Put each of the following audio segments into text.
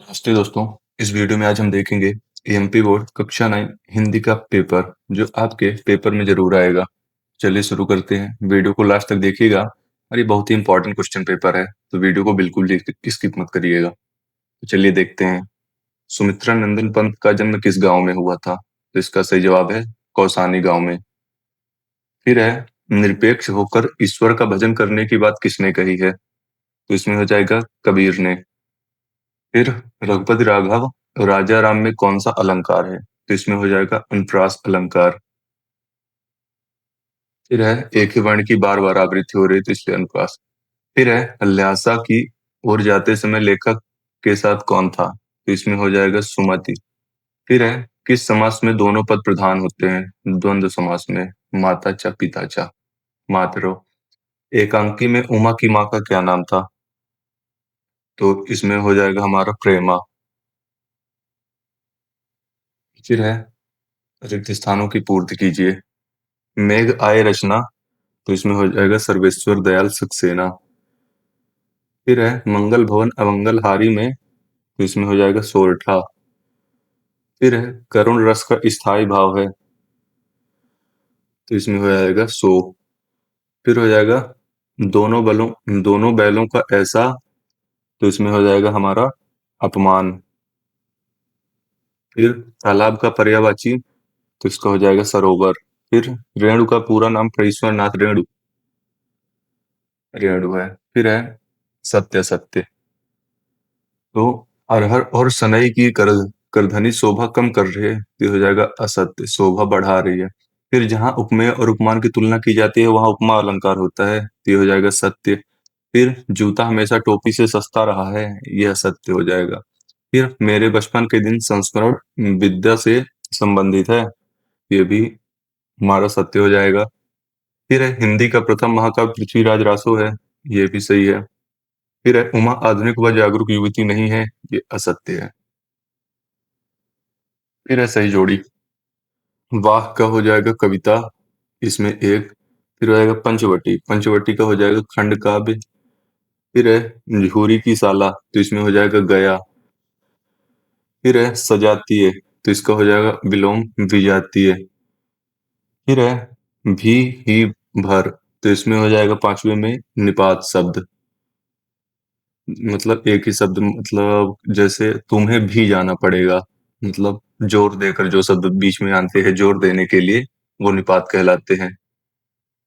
नमस्ते दोस्तों। इस वीडियो में आज हम देखेंगे एमपी बोर्ड कक्षा 9 हिंदी का पेपर जो आपके पेपर में जरूर आएगा। चलिए शुरू करते हैं। वीडियो को लास्ट तक देखिएगा और ये बहुत ही इंपॉर्टेंट क्वेश्चन पेपर है, तो वीडियो को बिल्कुल स्किप मत करिएगा। तो चलिए देखते हैं। सुमित्रा नंदन पंत का जन्म किस गांव में हुआ था? तो इसका सही जवाब है कौसानी गांव में। फिर है, निरपेक्ष होकर ईश्वर का भजन करने की बात किसने कही है? तो इसमें हो जाएगा कबीर ने। फिर रघुपति राघव राजा राम में कौन सा अलंकार है? तो इसमें हो जाएगा अनुप्रास अलंकार। फिर है, एक ही वर्ण की बार बार आवृत्ति हो रही तो इसलिए अनुप्रास। फिर है, ल्हासा की ओर जाते समय लेखक के साथ कौन था? तो इसमें हो जाएगा सुमति। फिर है, किस समास में दोनों पद प्रधान होते हैं? द्वंद्व समास में। माता चा पिता चा, मातरो। एकांकी में उमा की माँ का क्या नाम था? तो इसमें हो जाएगा हमारा प्रेमा। फिर है, रिक्त स्थानों की पूर्ति कीजिए। मेघ आय रचना, तो इसमें हो जाएगा सर्वेश्वर दयाल सक्सेना। फिर है, मंगल भवन अमंगल हारी में, तो इसमें हो जाएगा सोरठा। फिर है, करुण रस का स्थायी भाव है, तो इसमें हो जाएगा सो। फिर हो जाएगा दोनों बैलों का ऐसा, तो इसमें हो जाएगा हमारा अपमान। फिर तालाब का पर्यायवाची, तो इसका हो जाएगा सरोवर। फिर रेणु का पूरा नाम प्रईश्वर नाथ रेणु, रेणु है। फिर है, सत्य सत्य। तो अरहर और सनई की करधनी शोभा कम कर रही है, तो ये हो जाएगा असत्य, शोभा बढ़ा रही है। फिर जहां उपमेय और उपमान की तुलना की जाती है वहां उपमा अलंकार होता है, तो ये हो जाएगा सत्य। फिर जूता हमेशा टोपी से सस्ता रहा है, यह असत्य हो जाएगा। फिर मेरे बचपन के दिन संस्मरण विद्या से संबंधित है, ये भी हमारा सत्य हो जाएगा। फिर है, हिंदी का प्रथम महाकाव्य पृथ्वीराज रासो है, ये भी सही है। फिर है, उमा आधुनिक व जागरूक युवती नहीं है, ये असत्य है। फिर है सही जोड़ी। वाह का हो जाएगा कविता, इसमें एक। फिर हो जाएगा पंचवटी, पंचवटी का हो जाएगा खंड काव्य। फिर है झूरी की साला, तो इसमें हो जाएगा गया। फिर है सजातीय, तो इसका हो जाएगा विलोम विजातीय। फिर है भी ही भर, तो इसमें हो जाएगा पांचवे में निपात शब्द। मतलब एक ही शब्द, मतलब जैसे तुम्हें भी जाना पड़ेगा, मतलब जोर देकर जो शब्द बीच में आते हैं जोर देने के लिए, वो निपात कहलाते हैं।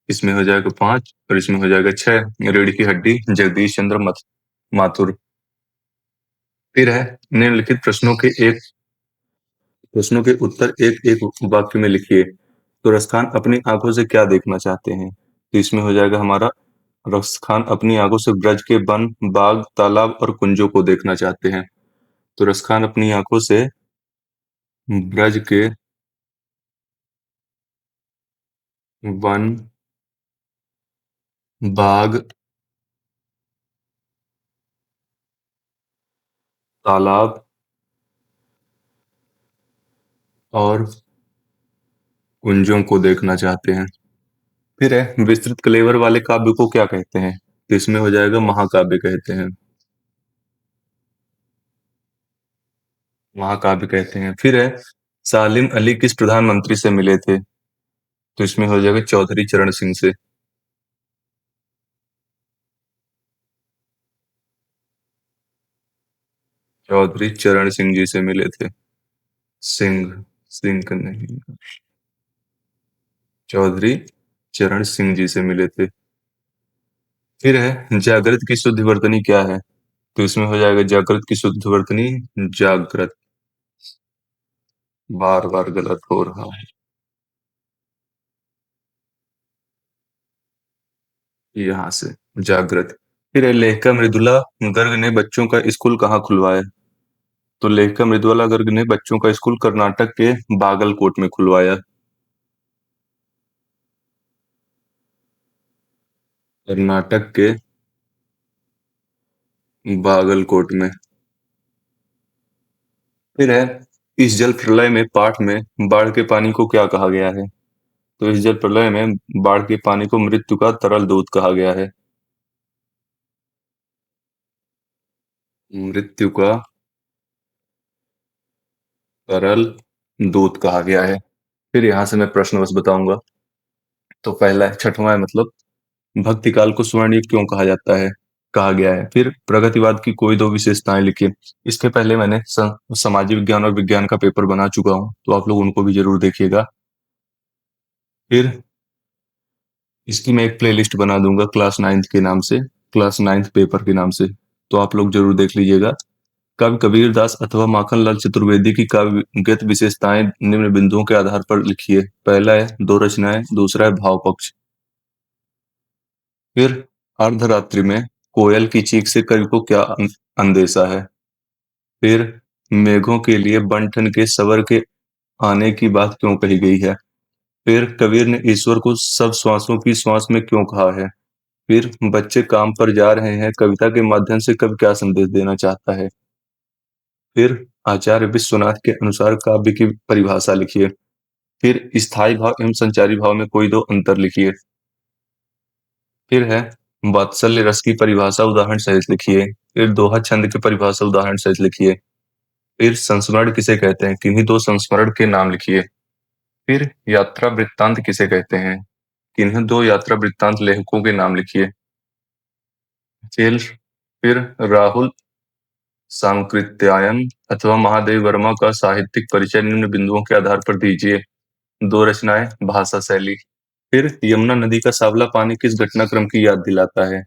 इसमें हो जाएगा 5 और इसमें हो जाएगा 6। रीढ़ की हड्डी जगदीश चंद्र माथुर। फिर है, निम्नलिखित प्रश्नों के उत्तर एक एक वाक्य में लिखिए। तो रसखान अपनी आंखों से क्या देखना चाहते हैं? तो इसमें हो जाएगा हमारा, रसखान अपनी आंखों से ब्रज के वन बाग तालाब और कुंजों को देखना चाहते हैं। तो रसखान अपनी आंखों से ब्रज के वन बाग तालाब और कुंजों को देखना चाहते हैं। फिर है, विस्तृत कलेवर वाले काव्य को क्या कहते हैं? तो इसमें हो जाएगा महाकाव्य कहते हैं, महाकाव्य कहते हैं। फिर है, सालिम अली किस प्रधानमंत्री से मिले थे? तो इसमें हो जाएगा चौधरी चरण सिंह से। चौधरी चरण सिंह जी से मिले थे। सिंह, सिंह का नहीं, चौधरी चरण सिंह जी से मिले थे। फिर है, जागृत की शुद्ध वर्तनी क्या है? तो इसमें हो जाएगा जागृत की शुद्ध वर्तनी जागृत। बार बार गलत हो रहा है यहाँ से, जागृत। फिर है, लेखिका मृदुला गर्ग ने बच्चों का स्कूल कहाँ खुलवाया? तो लेखिका मृदुला गर्ग ने बच्चों का स्कूल कर्नाटक के बागलकोट में खुलवाया। कर्नाटक के बागलकोट में। फिर है, इस जल प्रलय में पाठ में बाढ़ के पानी को क्या कहा गया है? तो इस जल प्रलय में बाढ़ के पानी को मृत्यु का तरल दूत कहा गया है। मृत्यु का तरल दूध कहा गया है। फिर यहाँ से मैं प्रश्न बस बताऊंगा। तो पहला है, छठवां है मतलब भक्ति काल को स्वर्ण युग क्यों कहा जाता है, कहा गया है। फिर प्रगतिवाद की कोई दो विशेषताएं लिखिए। इसके पहले मैंने सामाजिक विज्ञान और विज्ञान का पेपर बना चुका हूं, तो आप लोग उनको भी जरूर देखिएगा। फिर इसकी मैं एक प्लेलिस्ट बना दूंगा क्लास 9th के नाम से, क्लास 9th पेपर के नाम से, तो आप लोग जरूर देख लीजिएगा। कवि कबीर दास अथवा माखनलाल चतुर्वेदी की काव्यगत विशेषताएं निम्न बिंदुओं के आधार पर लिखिए। पहला है दो रचनाएं, दूसरा है भाव पक्ष। फिर अर्धरात्रि में कोयल की चीख से कवि को क्या अंदेशा है। फिर मेघों के लिए बन के सवर के आने की बात क्यों कही गई है। फिर कबीर ने ईश्वर को सब श्वासों की श्वास में क्यों कहा है। फिर बच्चे काम पर जा रहे हैं कविता के माध्यम से कवि क्या संदेश देना चाहता है। फिर आचार्य विश्वनाथ के अनुसार काव्य की परिभाषा लिखिए। फिर स्थायी भाव एवं संचारी भाव में कोई दो अंतर लिखिए। फिर है वात्सल्य रस की परिभाषा उदाहरण सहित लिखिए। फिर दोहा छंद की परिभाषा उदाहरण सहित लिखिए। फिर संस्मरण किसे कहते हैं, किन्हीं दो संस्मरण के नाम लिखिए। फिर यात्रा वृत्तांत किसे कहते हैं, किन्हीं दो यात्रा वृत्तांत लेखकों के नाम लिखिए। फिर राहुल सांकृत्यायन अथवा महादेव वर्मा का साहित्यिक परिचय निम्न बिंदुओं के आधार पर दीजिए। दो रचनाएं, भाषा शैली। फिर यमुना नदी का सांवला पानी किस घटनाक्रम की याद दिलाता है।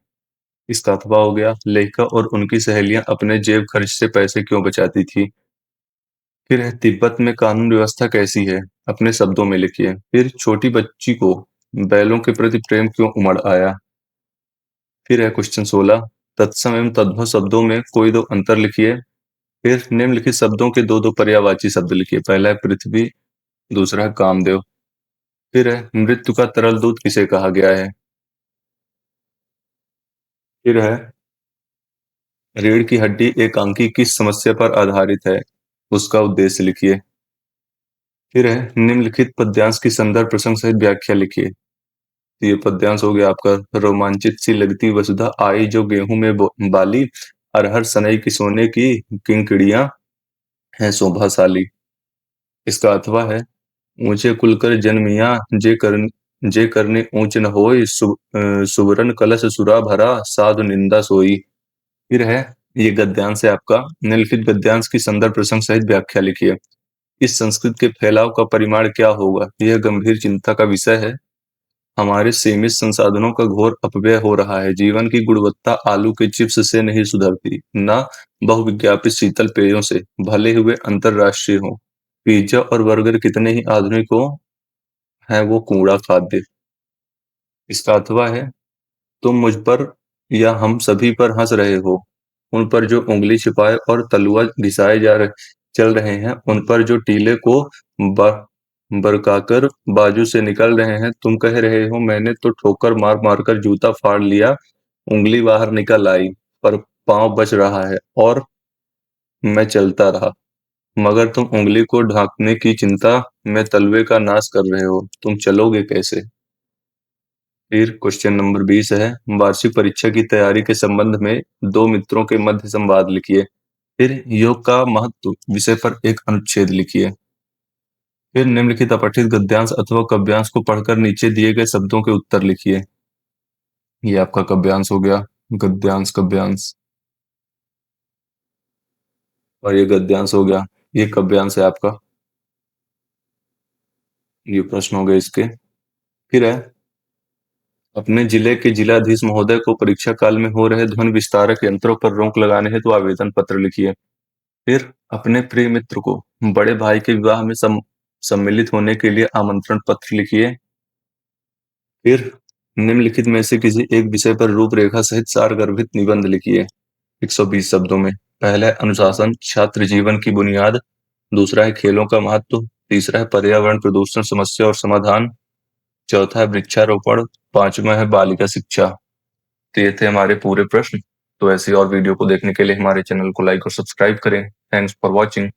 इसका अथवा हो गया, लेखिका और उनकी सहेलियां अपने जेब खर्च से पैसे क्यों बचाती थी। फिर है तिब्बत में कानून व्यवस्था कैसी है, अपने शब्दों में लिखिए। फिर छोटी बच्ची को बैलों के प्रति प्रेम क्यों उमड़ आया। फिर है क्वेश्चन 16, तत्सम एवं तद्भव शब्दों में कोई दो अंतर लिखिए। फिर निम्नलिखित शब्दों के दो दो पर्यायवाची शब्द लिखिए। पहला है पृथ्वी, दूसरा है कामदेव। फिर है मृत्यु का तरल दूध किसे कहा गया है। फिर है रीढ़ की हड्डी एकांकी किस समस्या पर आधारित है, उसका उद्देश्य लिखिए। फिर है निम्नलिखित पद्यांश की संदर्भ प्रसंग सहित व्याख्या लिखिए। तो ये पद्यांश हो गया आपका, रोमांचित सी लगती वसुधा आई जो गेहूं में बाली, अरहर सनई की सोने की किंकड़ियां हैं शोभाशाली। इसका अथवा है, ऊंचे कुलकर जन्मिया जे करने ऊंच न होय, सुवरन कलश सुरा भरा साधु निंदा सोई। फिर है ये गद्यांश है आपका, निम्नलिखित गद्यांश की संदर्भ प्रसंग सहित व्याख्या लिखिए। इस संस्कृत के फैलाव का परिमाण क्या होगा, यह गंभीर चिंता का विषय है। हमारे सीमित संसाधनों का घोर अपव्यय हो रहा है। जीवन की गुणवत्ता आलू के चिप्स से नहीं सुधरती, न बहुविज्ञापित शीतल पेयों से, भले हुए अंतरराष्ट्रीय हो। पिज्जा और बर्गर कितने ही आधुनिक हो, है वो कूड़ा खाद्य। इसका अथवा है, तुम मुझ पर या हम सभी पर हंस रहे हो, उन पर जो उंगली छिपाए और तलुआ घिसाए चल रहे हैं, उन पर जो टीले को बरकाकर बाजू से निकल रहे हैं। तुम कह रहे हो मैंने तो ठोकर मार मार कर जूता फाड़ लिया, उंगली बाहर निकल आई पर पांव बच रहा है और मैं चलता रहा, मगर तुम उंगली को ढांकने की चिंता में तलवे का नाश कर रहे हो, तुम चलोगे कैसे। फिर क्वेश्चन नंबर 20 है, वार्षिक परीक्षा की तैयारी के संबंध में दो मित्रों के मध्य संवाद लिखिए। फिर योग का महत्व विषय पर एक अनुच्छेद लिखिए। फिर निम्नलिखित अपठित गद्यांश अथवा काव्यांश को पढ़कर नीचे दिए गए शब्दों के उत्तर लिखिए। ये आपका काव्यांश हो गया, गद्यांश काव्यांश, और ये गद्यांश हो गया, ये काव्यांश है आपका। ये प्रश्न हो गए इसके। फिर है, अपने जिले के जिलाधीश महोदय को परीक्षा काल में हो रहे ध्वनि विस्तारक यंत्रों पर रोक लगाने हेतु आवेदन पत्र लिखिए। फिर अपने प्रिय मित्र को बड़े भाई के विवाह में सम्मिलित होने के लिए आमंत्रण पत्र लिखिए। फिर निम्नलिखित में से किसी एक विषय पर रूपरेखा सहित सारगर्भित निबंध लिखिए 120 शब्दों में। पहला है अनुशासन छात्र जीवन की बुनियाद, दूसरा है खेलों का महत्व, तीसरा है पर्यावरण प्रदूषण समस्या और समाधान, चौथा है वृक्षारोपण, पांचवा है बालिका शिक्षा। तो ये थे हमारे पूरे प्रश्न। तो ऐसी और वीडियो को देखने के लिए हमारे चैनल को लाइक और सब्सक्राइब करें। Thanks for watching.